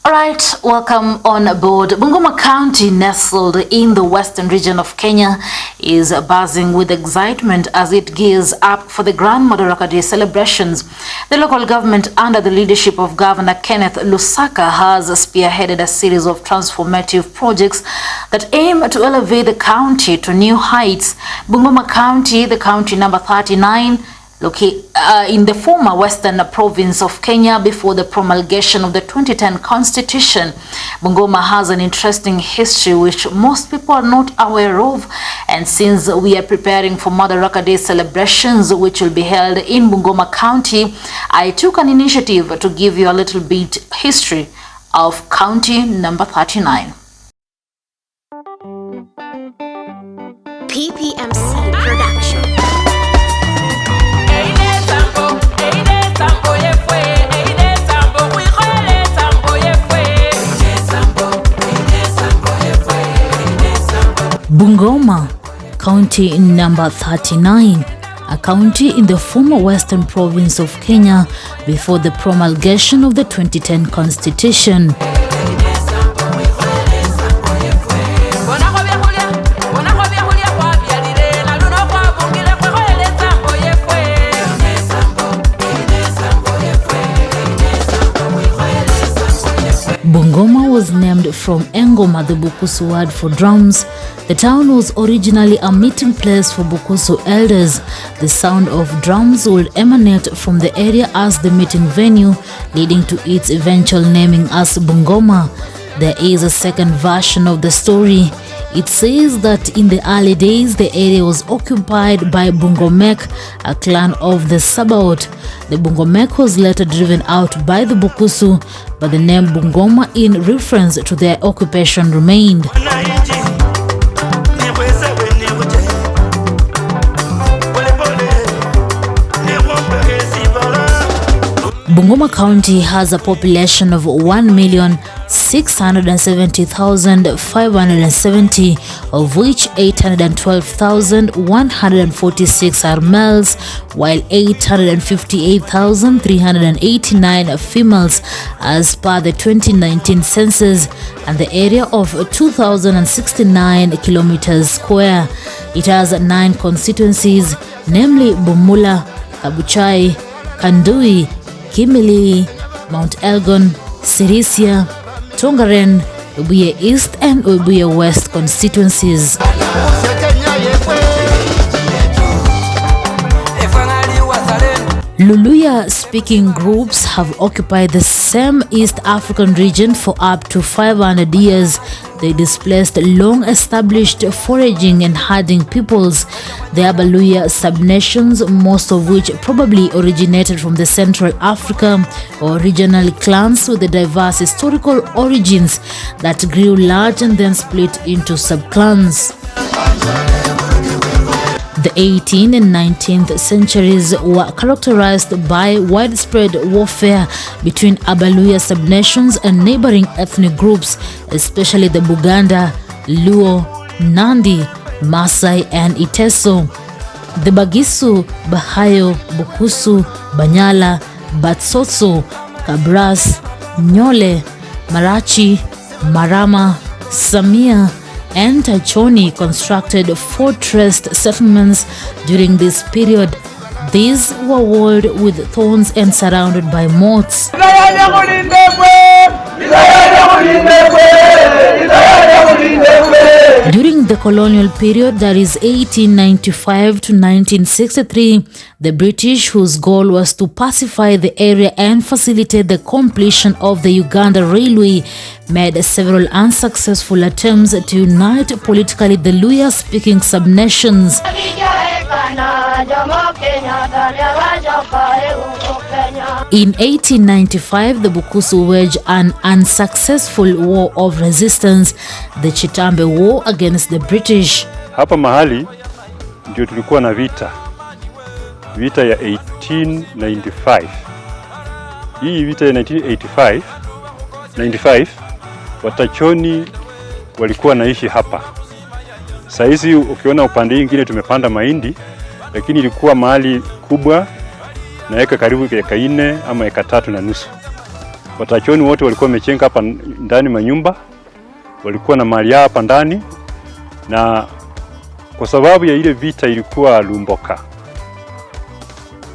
Alright, welcome on board. Bungoma County, nestled in the western region of Kenya, is buzzing with excitement as it gears up for the Grand Madaraka Day celebrations. The local government, under the leadership of Governor Kenneth Lusaka, has spearheaded a series of transformative projects that aim to elevate the county to new heights. Bungoma County, the county number 39, located in the former western province of Kenya before the promulgation of the 2010 constitution. Bungoma has an interesting history which most people are not aware of, and since we are preparing for Madaraka Day celebrations which will be held in Bungoma County, I took an initiative to give you a little bit history of county number 39. PPMC Production. Bungoma, county number 39, a county in the former western province of Kenya before the promulgation of the 2010 constitution. Bungoma was named from Engoma, the Bukusu word for drums. The town was originally a meeting place for Bukusu elders. The sound of drums would emanate from the area as the meeting venue, leading to its eventual naming as Bungoma. There is a second version of the story. It says that in the early days, the area was occupied by Bungomek, a clan of the Sabaot. The Bungomek was later driven out by the Bukusu, but the name Bungoma in reference to their occupation remained. Bungoma County has a population of 1,670,570, of which 812,146 are males, while 858,389 are females as per the 2019 census, and the area of 2,069 kilometers square. It has 9 constituencies, namely Bumula, Kabuchai, Kandui, Kimili, Mount Elgon, Sirisia, Tongaren, Webuye East and Webuye West constituencies. Luluya-speaking groups have occupied the same East African region for up to 500 years. They displaced long-established foraging and herding peoples. The Abaluya subnations, most of which probably originated from the Central Africa or regional clans with the diverse historical origins that grew large and then split into subclans. The 18th and 19th centuries were characterized by widespread warfare between Abaluya subnations and neighboring ethnic groups, especially the Buganda, Luo, Nandi, Maasai, and Iteso. The Bagisu, Bahayo, Bukusu, Banyala, Batsotso, Kabras, Nyole, Marachi, Marama, Samia, and Tachoni constructed fortress settlements during this period. These were walled with thorns and surrounded by moats. During the colonial period, that is 1895 to 1963, the British, whose goal was to pacify the area and facilitate the completion of the Uganda Railway, made several unsuccessful attempts to unite politically the Luya-speaking subnations. In 1895, the Bukusu waged an unsuccessful war of resistance, the Chitambe War against the British. Hapa mahali ndio tulikuwa na vita ya 1895. Hii vita ya 1995 Watachoni walikuwa naishi hapa. Saizi ukiona upande mwingine tumepanda mahindi, lakini ilikuwa mahali kubwa na eka karibu eka 4 ama eka 3.5. Watachoni wote walikuwa wamechenga hapa ndani manyumba, walikuwa na mali yao hapa ndani, na kwa sababu ya ile vita ilikuwa lumboka,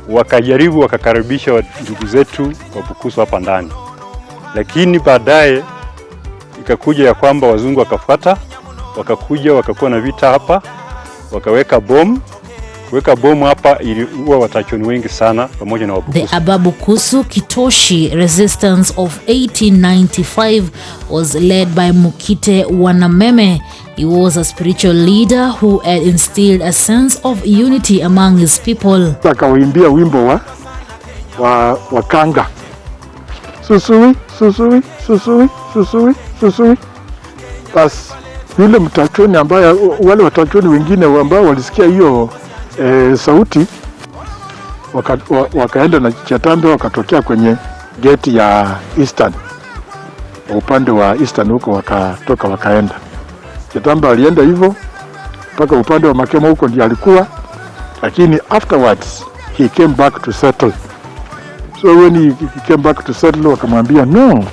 wakajaribu wakakaribisha ndugu zetu wa Bukusu hapa ndani, lakini baadaye ikakuja ya kwamba wazungu wakafuata, wakakuja wakakuwa na vita hapa, wakaweka bomu. Kuweka bomu hapa iliua Watachoni wengi sana pamoja na Wabukusu. The Ababukusu Kitoshi resistance of 1895 was led by Mukite Wanameme. He was a spiritual leader who had instilled a sense of unity among his people. Akawaimbia wimbo wa kanga. Susui, susui, susui, susui, susui. Bas yule Mtachoni ambaye wale Watachoni wengine ambao walisikia hiyo sauti wakaenda na Chatambe, wakatokea kwenye gate ya Eastern, upande wa Eastern huko, wakatoka wakaenda. Chatambe alienda hivyo mpaka upande wa Makemo huko ndiye alikuwa, lakini afterwards he came back to settle. So when he came back to settle, wakamwambia no,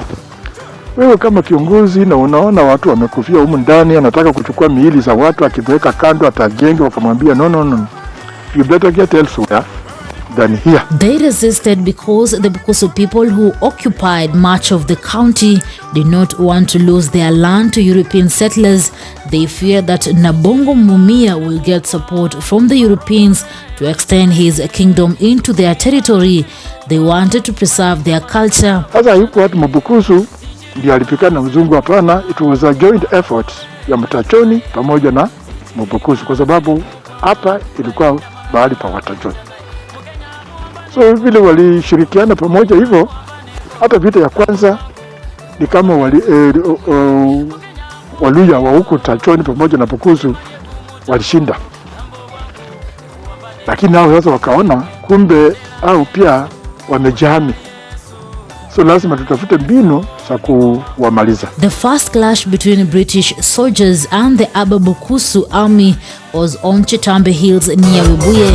wewe kama kiongozi na unaona watu wamekufia humu ndani, anataka kuchukua miili za watu akiweka kando atajenga. Wakamwambia no, you better get elsewhere than here. They resisted because the Bukusu people who occupied much of the county did not want to lose their land to European settlers. They feared that Nabongo Mumia will get support from the Europeans to extend his kingdom into their territory. They wanted to preserve their culture. Sasa yuko watu Mbukusu ndio alipikana na mzungu, hapana. It was a joint effort ya Mtachoni pamoja na Mbukusu, kwa sababu hapa ilikuwa bahali pa Watachoni. So vile walishirikiana pamoja hivyo, hata vita ya kwanza ni kama Waluya wa huko Tachoni pamoja na Bukusu walishinda, lakini hao sasa wakaona kumbe au pia wamejihami, so lazima tutafute mbinu za kuwamaliza. The first clash between British soldiers and the Ababukusu army was on Chitambe Hills near Webuye.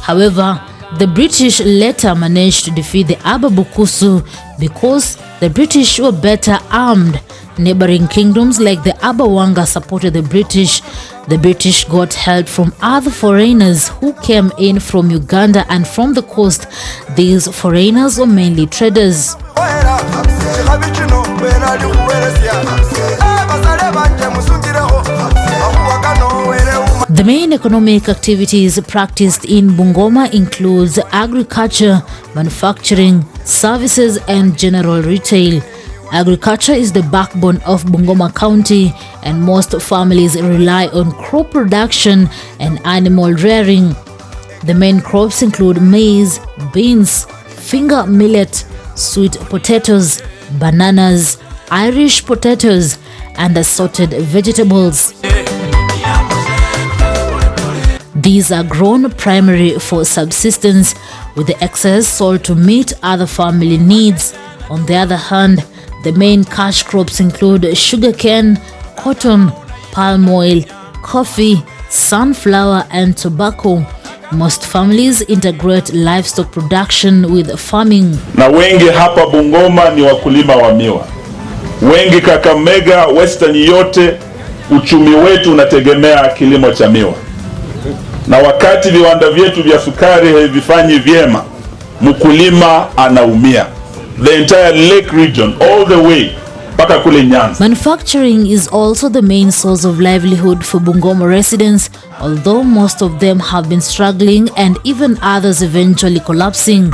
However, the British later managed to defeat the Ababukusu because the British were better armed. Neighboring kingdoms like the Abawanga supported the British. The British got help from other foreigners who came in from Uganda and from the coast. These foreigners were mainly traders. The main economic activities practiced in Bungoma includes agriculture, manufacturing, services and general retail. Agriculture is the backbone of Bungoma County, and most families rely on crop production and animal rearing. The main crops include maize, beans, finger millet, sweet potatoes, bananas, Irish potatoes, and assorted vegetables. These are grown primarily for subsistence, with the excess sold to meet other family needs. On the other hand, the main cash crops include sugarcane, cotton, palm oil, coffee, sunflower, and tobacco. Most families integrate livestock production with farming. Na wengi hapa Bungoma ni wakulima wa miwa. Wengi Kakamega, Western yote, uchumi wetu unategemea kilimo cha miwa. Na wakati viwanda vyetu vya sukari havifanyi vyema, mkulima anaumia. The entire lake region, all the way mpaka kule Nyanza. Manufacturing is also the main source of livelihood for Bungoma residents, although most of them have been struggling and even others eventually collapsing.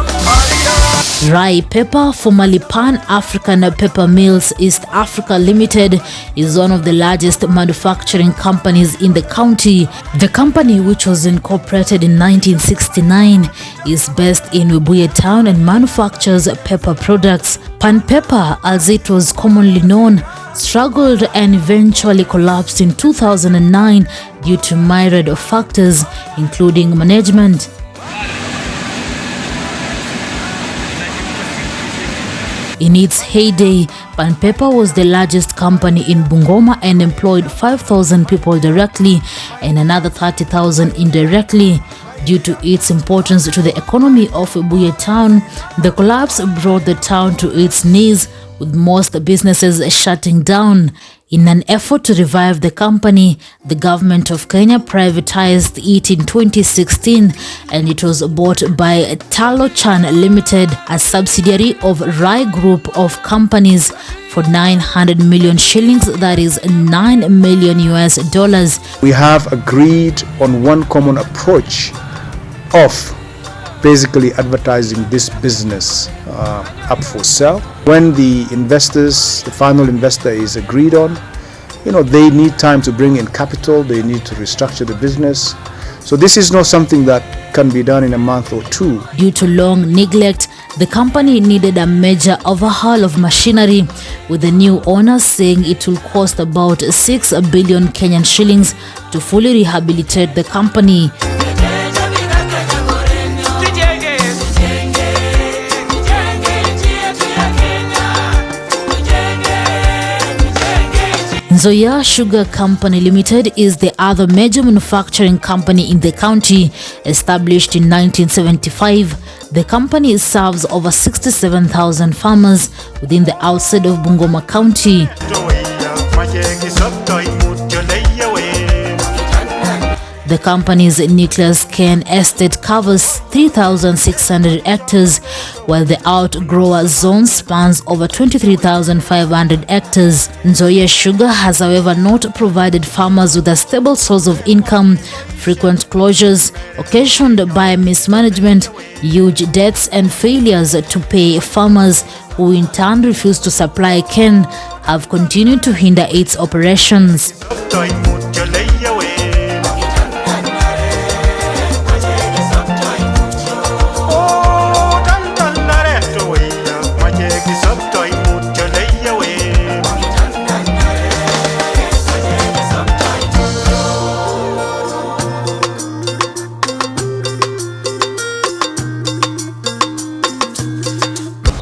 Rai Pepper, formerly Pan-African Pepper Mills East Africa Limited, is one of the largest manufacturing companies in the county. The company, which was incorporated in 1969, is based in Webuye town and manufactures pepper products. Pan Pepper, as it was commonly known, struggled and eventually collapsed in 2009 due to myriad of factors, including management. In its heyday, Pan Pepper was the largest company in Bungoma and employed 5,000 people directly and another 30,000 indirectly. Due to its importance to the economy of Buye town, the collapse brought the town to its knees, with most businesses shutting down. In an effort to revive the company, the government of Kenya privatized it in 2016, and it was bought by Talochan Limited, a subsidiary of Rai Group of companies, for 900 million shillings, that is $9 million US. We have agreed on one common approach of basically advertising this business up for sale. When the investors, the final investor is agreed on, they need time to bring in capital, they need to restructure the business. So this is not something that can be done in a month or two. Due to long neglect, the company needed a major overhaul of machinery, with the new owner saying it will cost about 6 billion Kenyan shillings to fully rehabilitate the company. Nzoia Sugar Company Limited is the other major manufacturing company in the county. Established in 1975, the company serves over 67,000 farmers within the outside of Bungoma County. The company's nucleus cane estate covers 3,600 hectares, while the outgrower zone spans over 23,500 hectares. Nzoia Sugar has, however, not provided farmers with a stable source of income. Frequent closures, occasioned by mismanagement, huge debts, and failures to pay farmers, who in turn refuse to supply cane, have continued to hinder its operations.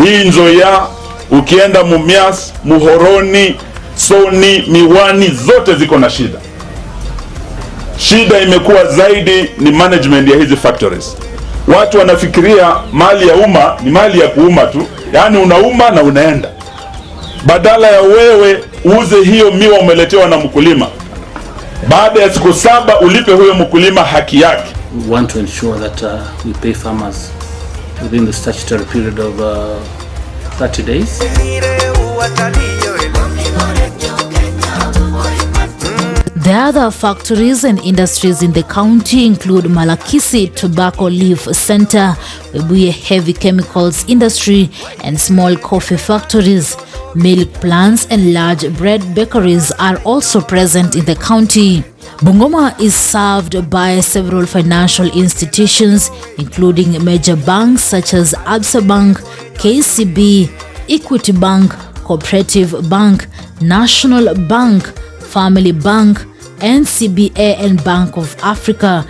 Hii Nzoia, ukienda Mumias, Muhoroni, Soni, Miwani, zote ziko na shida. Shida imekuwa zaidi ni management ya hizi factories. Watu wanafikiria mali ya umma ni mali ya kuuma tu, yaani unauma na unaenda. Badala ya wewe uuze hiyo miwa umeletewa na mkulima, baada ya siku 7 ulipe huyo mkulima haki yake. We want to ensure that we pay farmers within the statutory period of 30 days. The other factories and industries in the county include Malakisi Tobacco Leaf Center, Webuye Heavy Chemicals Industry, and small coffee factories. Milk plants and large bread bakeries are also present in the county. Bungoma is served by several financial institutions, including major banks such as Absa Bank, KCB, Equity Bank, Cooperative Bank, National Bank, Family Bank, NCBA, and Bank of Africa.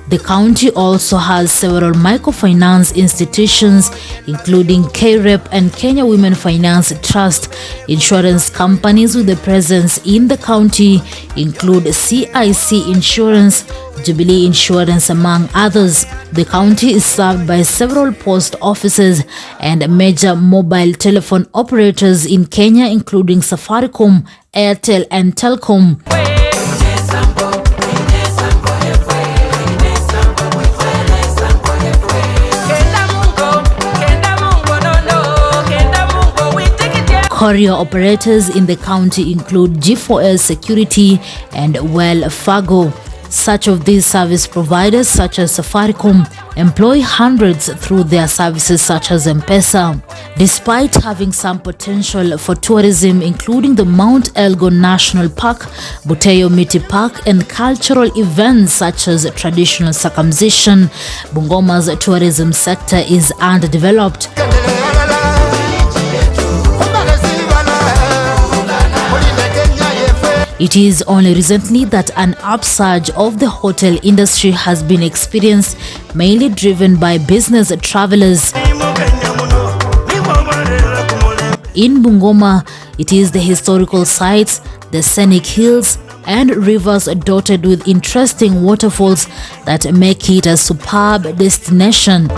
The county also has several microfinance institutions, including KREP and Kenya Women Finance Trust. Insurance companies with a presence in the county include CIC Insurance, Jubilee Insurance, among others. The county is served by several post offices and major mobile telephone operators in Kenya, including Safaricom, Airtel, and Telcom. Courier operators in the county include G4S Security and Well Fargo. Such of these service providers, such as Safaricom, employ hundreds through their services such as M-Pesa. Despite having some potential for tourism, including the Mount Elgon National Park, Buteyo Miti Park, and cultural events such as traditional circumcision, Bungoma's tourism sector is underdeveloped. It is only recently that an upsurge of the hotel industry has been experienced, mainly driven by business travelers. In Bungoma, it is the historical sites, the scenic hills, and rivers dotted with interesting waterfalls that make it a superb destination.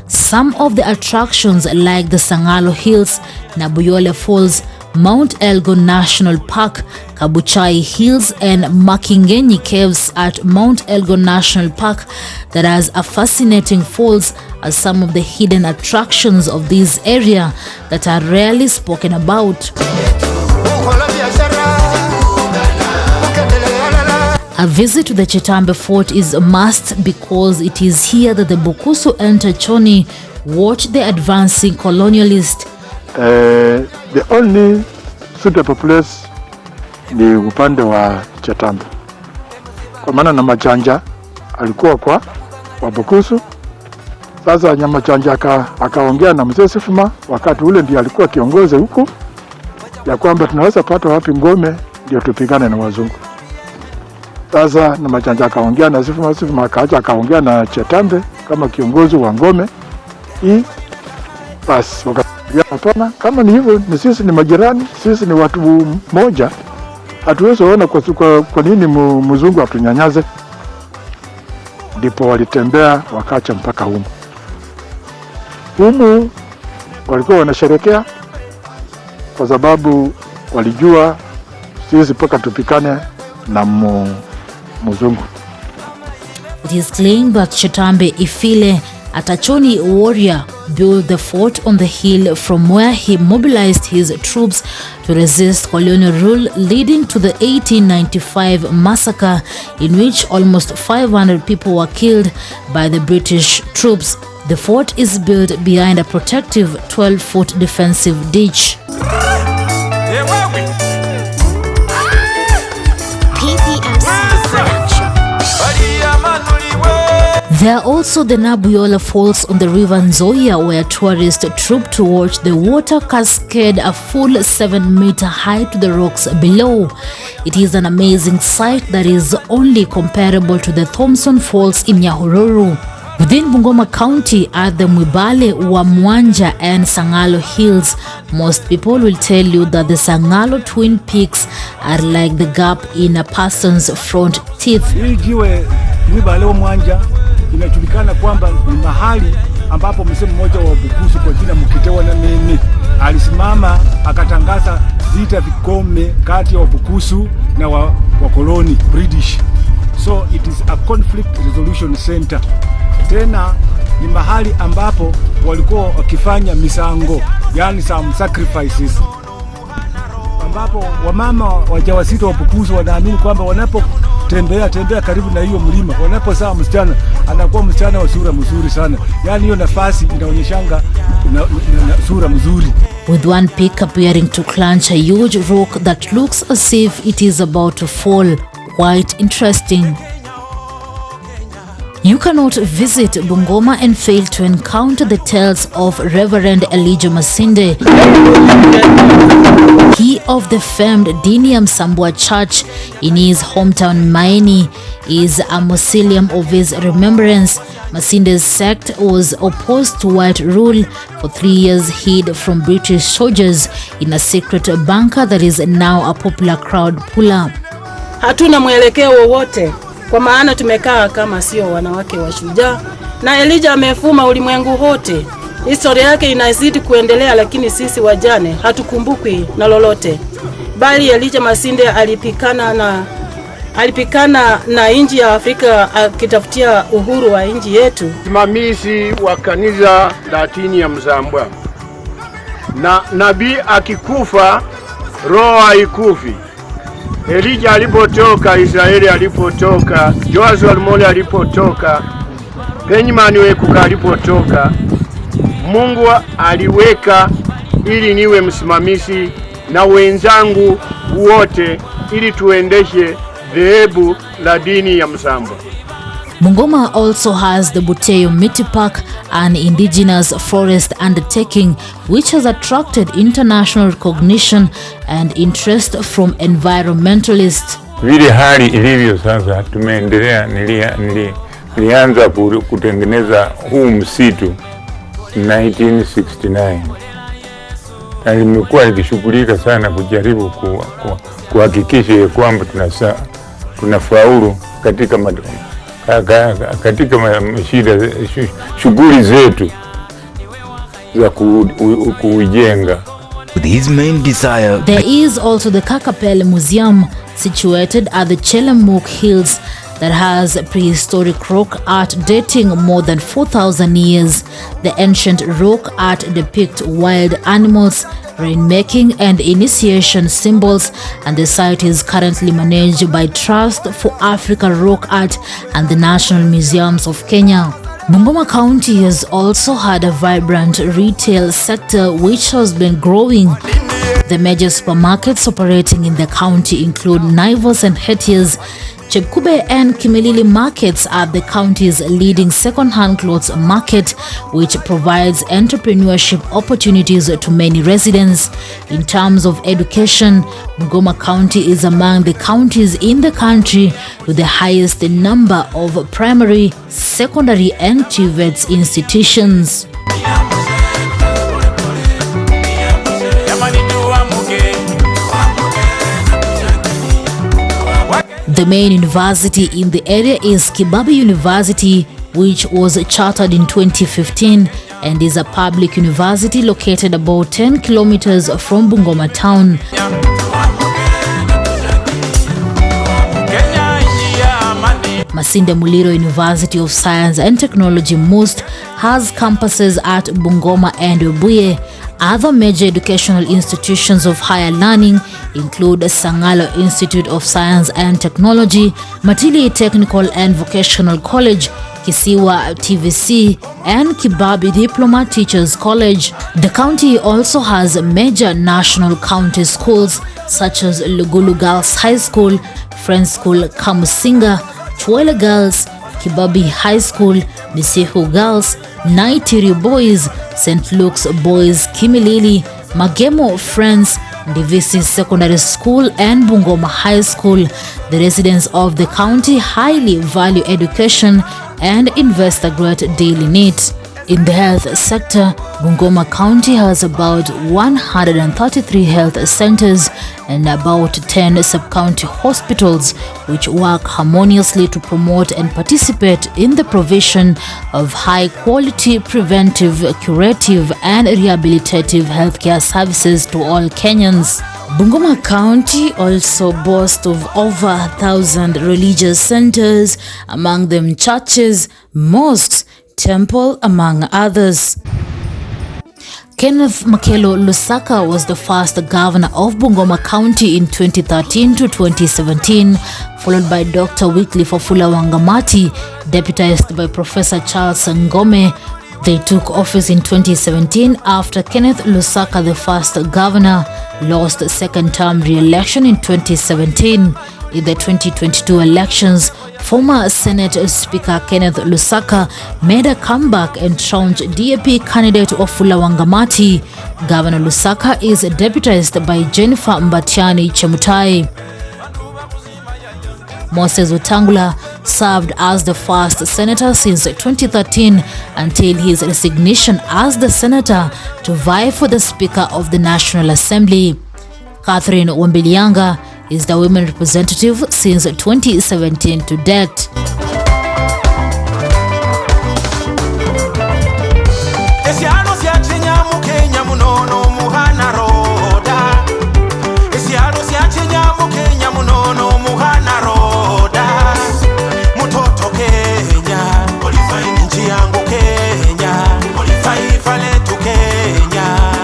Some of the attractions like the Sangalo Hills, Nabuyole Falls, Mount Elgon National Park, Kabuchai Hills and Makingenyi Caves at Mount Elgon National Park that has a fascinating falls are some of the hidden attractions of this area that are rarely spoken about. A visit to the Chetambe Fort is a must because it is here that the Bukusu entered Choni, watched the advancing colonialist. The only suitable place ni upande wa Chetambe, kwa maana na Machanja alikuwa kwa Wabukusu. Sasa Nyama Chanja akaongea na Mzee Sifuma, wakati ule ndiye alikuwa kiongozi huko, ya kwamba tunaweza pata wapi ngome ndio tupigane na wazungu. Sasa na Machanja akaongea na Sifuma akaacha akaongea na Chetambe kama kiongozi wa ngome hii. Basi hapana, kama ni hivyo, ni sisi ni majirani, sisi ni watu moja, hatuwezi ona kwa nini mzungu atunyanyaze. Ndipo walitembea wakacha mpaka humu walikuwa wanasherekea kwa sababu walijua sisi mpaka tupikane na mzungu. It is claimed that Chetambe Ifile, a Tachoni warrior, built the fort on the hill from where he mobilized his troops to resist colonial rule, leading to the 1895 massacre in which almost 500 people were killed by the British troops. The fort is built behind a protective 12-foot defensive ditch. There are also the Nabuyole Falls on the river Nzoia, where tourists troop to watch the water cascade a full 7 meter high to the rocks below. It is an amazing sight that is only comparable to the Thompson Falls in Nyahururu. Within Bungoma County are the Mwibale, Wamwanja and Sangalo Hills. Most people will tell you that the Sangalo Twin Peaks are like the gap in a person's front teeth. Hii jiwe Mwibale Wamwanja inajulikana kwamba ni mahali ambapo mzee mmoja wa Bukusu kwa jina Mkitewa na Nene alisimama akatangaza vita vikome kati ya Wabukusu na wakoloni British. So it is a conflict resolution center. Tena ni mahali ambapo walikuwa wakifanya misango, yani some sacrifices, ambapo wamama wajawazito wa Bukusu wanaamini kwamba wanapotembea karibu na hiyo mlima, wanapozaa msichana anakuwa msichana wa sura mzuri sana. Yani hiyo nafasi inaonyeshanga na sura mzuri. With one peak appearing to clench a huge rock that looks as if it is about to fall. Quite interesting. You cannot visit Bungoma and fail to encounter the tales of Reverend Elijah Masinde. He of the famed Dini Msambwa Church in his hometown Maini is a mausoleum of his remembrance. Masinde's sect was opposed to white rule for 3 years, hid from British soldiers in a secret bunker that is now a popular crowd puller. Hatuna mwelekeo wowote, kwa maana tumekaa kama sio wanawake wa shujaa, na Elijah amefuma ulimwengu wote. Historia yake inazidi kuendelea, lakini sisi wajane hatukumbukwi na lolote. Bali Elijah Masinde alipikana na nchi ya Afrika akitafutia uhuru wa nchi yetu. Msimamizi wa kanisa la Dini ya Msambwa, na nabii akikufa roho haikufi. Elijah alipotoka, Israeli alipotoka, Joshua Almole alipotoka, Benjamin Wekuka alipotoka, Mungu aliweka ili niwe msimamizi na wenzangu wote ili tuendeshe dhehebu la dini ya Msambwa. Bungoma also has the Buteyo Miti Park, an indigenous forest undertaking which has attracted international recognition and interest from environmentalists. vile hali ilivyo sasa, tumeendelea. Nilianza kutengeneza huu msitu 1969 na nimekuwa nikishughulika sana kujaribu kuhakikisha kwamba tunafaulu katika shughuli zetu za kujenga. With his main desire. There is also the Kakapele Museum situated at the Chelamuk Hills that has prehistoric rock art dating more than 4,000 years. The ancient rock art depicts wild animals, rainmaking and initiation symbols, and the site is currently managed by Trust for Africa Rock Art and the National Museums of Kenya. Bungoma County has also had a vibrant retail sector which has been growing. The major supermarkets operating in the county include Naivas and Hetias. Chepkube and Kimilili markets are the county's leading second-hand clothes market, which provides entrepreneurship opportunities to many residents. In terms of education, Bungoma County is among the counties in the country with the highest number of primary, secondary and TVET institutions. The main university in the area is Kibabi University, which was chartered in 2015 and is a public university located about 10 kilometers from Bungoma town. Masinde Muliro University of Science and Technology MUST has campuses at Bungoma and Webuye. Other major educational institutions of higher learning include Sangalo Institute of Science and Technology, Matili Technical and Vocational College, Kisiwa TVC, and Kibabi Diploma Teachers College. The county also has major national county schools such as Lugulu Girls High School, Friends School Kamusinga, Chwele Girls, Kibabi High School, Nisihu Girls, Naitiri Boys, St. Luke's Boys Kimilili, Magemo Friends, Divisi Secondary School and Bungoma High School. The residents of the county highly value education and invest a great daily needs. In the health sector, Bungoma County has about 133 health centers and about 10 sub-county hospitals which work harmoniously to promote and participate in the provision of high-quality preventive, curative and rehabilitative healthcare services to all Kenyans. Bungoma County also boasts of over 1,000 religious centers, among them churches, mosques, temple, among others. Kenneth Makelo Lusaka was the first governor of Bungoma County in 2013 to 2017, followed by Dr. Wycliffe Wafula Wangamati, deputized by Professor Charles Ngome. They took office in 2017 after Kenneth Lusaka, the first governor, lost second-term re-election in 2017. In the 2022 elections, former Senate Speaker Kenneth Lusaka made a comeback and trounced DAP candidate Wafula Wangamati. Governor Lusaka is deputized by Jennifer Mbatiani Chemutai. Moses Wetangula served as the first senator since 2013 until his resignation as the senator to vie for the Speaker of the National Assembly. Catherine Wambilianga is the women representative since 2017 to date.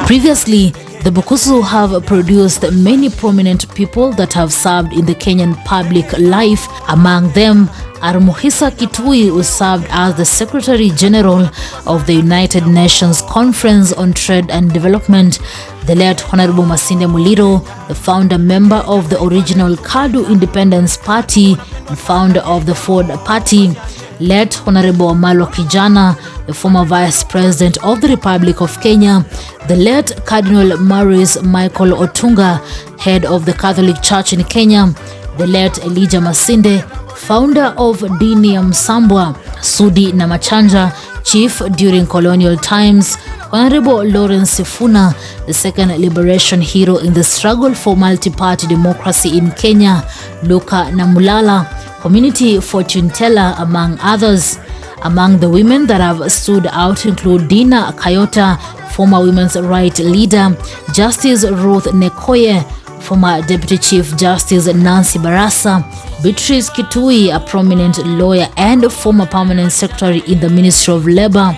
Previously, the Bukusu have produced many prominent people that have served in the Kenyan public life. Among them are Muhisa Kitui, who served as the Secretary General of the United Nations Conference on Trade and Development. The late Honorable Masinde Muliro, the founder member of the original Kadu Independence Party and founder of the Ford Party. Late Honorable Malo Kijana, the former Vice President of the Republic of Kenya. The late Cardinal Maurice Michael Otunga, head of the Catholic Church in Kenya. the late Elijah Masinde, founder of Dini ya Msambwa, Sudi na Machanja, chief during colonial times, Honorable Lawrence Sifuna, the second liberation hero in the struggle for multi-party democracy in Kenya, Luka Namulala, community fortune teller, among others. Among the women that have stood out include Dina Kayota, former women's rights leader, Justice Ruth Nekoye, former Deputy Chief Justice Nancy Barasa, Beatrice Kitui, a prominent lawyer and former permanent secretary in the Ministry of Labor,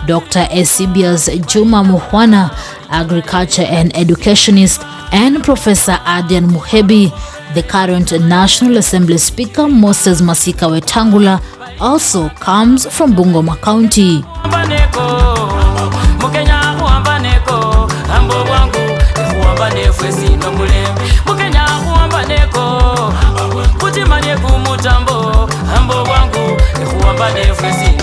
Dr. Esibias Juma Muhwana, agriculture and educationist, and Professor Adian Muhebi. The current National Assembly Speaker, Moses Masika Wetangula, also comes from Bungoma County. Mutambo, ambo wangu, ekuamba nefwesi